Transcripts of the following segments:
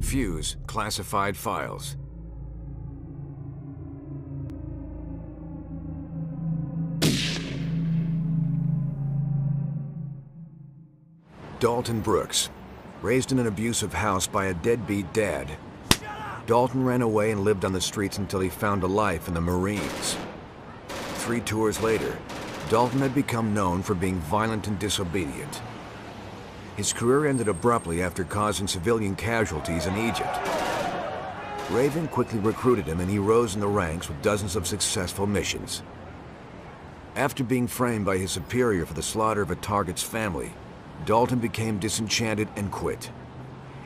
Fuse classified files. Dalton Brooks, raised in an abusive house by a deadbeat dad. Dalton ran away and lived on the streets until he found a life in the Marines. 3 tours later, Dalton had become known for being violent and disobedient. His career ended abruptly after causing civilian casualties in Egypt. Raven quickly recruited him and he rose in the ranks with dozens of successful missions. After being framed by his superior for the slaughter of a target's family, Dalton became disenchanted and quit.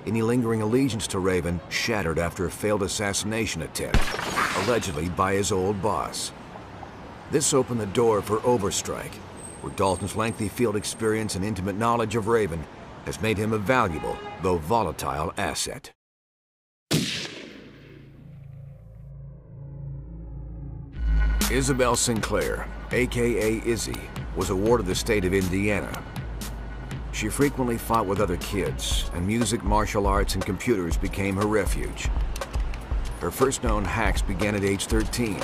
Any lingering allegiance to Raven shattered after a failed assassination attempt, allegedly by his old boss. This opened the door for Overstrike, where Dalton's lengthy field experience and intimate knowledge of Raven has made him a valuable, though volatile, asset. Isabel Sinclair, aka Izzy, was a ward of the state of Indiana. She frequently fought with other kids, and music, martial arts, and computers became her refuge. Her first known hacks began at age 13.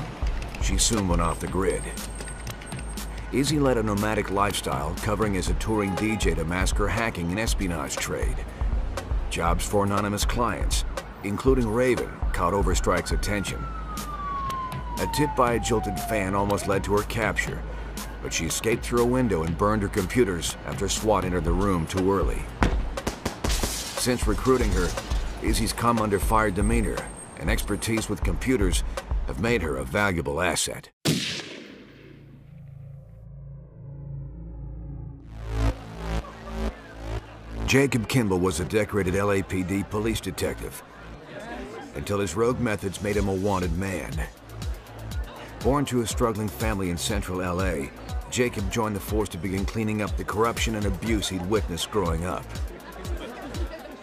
She soon went off the grid. Izzy led a nomadic lifestyle, covering as a touring DJ to mask her hacking and espionage trade. Jobs for anonymous clients, including Raven, caught Overstrike's attention. A tip by a jilted fan almost led to her capture, but she escaped through a window and burned her computers after SWAT entered the room too early. Since recruiting her, Izzy's come under fire demeanor and expertise with computers have made her a valuable asset. Jacob Kimball was a decorated LAPD police detective until his rogue methods made him a wanted man. Born to a struggling family in central LA, Jacob joined the force to begin cleaning up the corruption and abuse he'd witnessed growing up.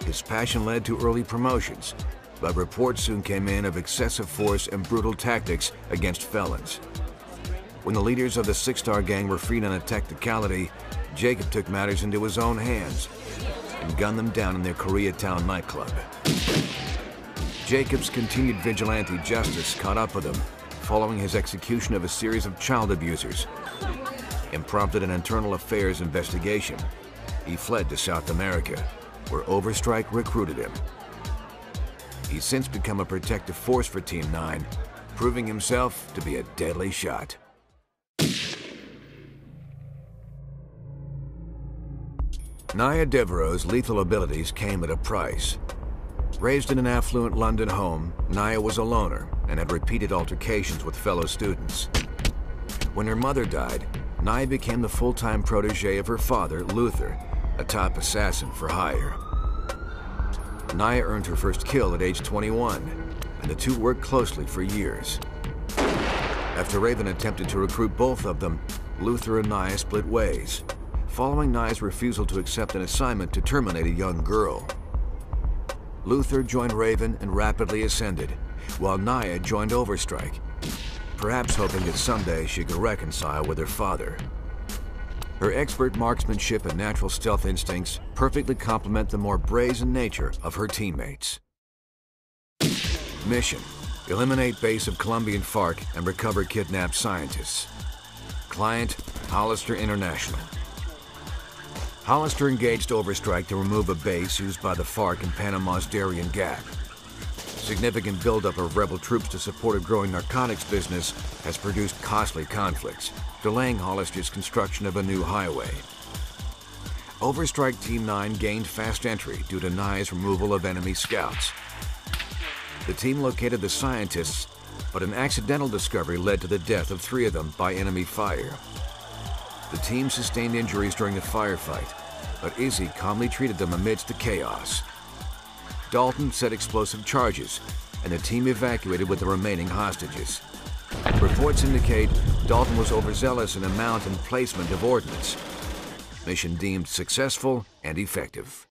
His passion led to early promotions, but reports soon came in of excessive force and brutal tactics against felons. When the leaders of the Six Star Gang were freed on a technicality, Jacob took matters into his own hands and gunned them down in their Koreatown nightclub. Jacob's continued vigilante justice caught up with him following his execution of a series of child abusers and prompted an internal affairs investigation. He fled to South America, where Overstrike recruited him. He's since become a protective force for Team 9, proving himself to be a deadly shot. Naya Devereaux's lethal abilities came at a price. Raised in an affluent London home, Naya was a loner and had repeated altercations with fellow students. When her mother died, Naya became the full-time protege of her father, Luther, a top assassin for hire. Naya earned her first kill at age 21, and the two worked closely for years. After Raven attempted to recruit both of them, Luther and Naya split ways, following Naya's refusal to accept an assignment to terminate a young girl. Luther joined Raven and rapidly ascended, while Naya joined Overstrike, perhaps hoping that someday she could reconcile with her father. Her expert marksmanship and natural stealth instincts perfectly complement the more brazen nature of her teammates. Mission: eliminate base of Colombian FARC and recover kidnapped scientists. Client: Hollister International. Hollister engaged Overstrike to remove a base used by the FARC in Panama's Darien Gap. Significant buildup of rebel troops to support a growing narcotics business has produced costly conflicts, delaying Hollister's construction of a new highway. Overstrike Team 9 gained fast entry due to Naya's removal of enemy scouts. The team located the scientists, but an accidental discovery led to the death of 3 of them by enemy fire. The team sustained injuries during the firefight, but Izzy calmly treated them amidst the chaos. Dalton set explosive charges, and the team evacuated with the remaining hostages. Reports indicate Dalton was overzealous in amount and placement of ordnance. Mission deemed successful and effective.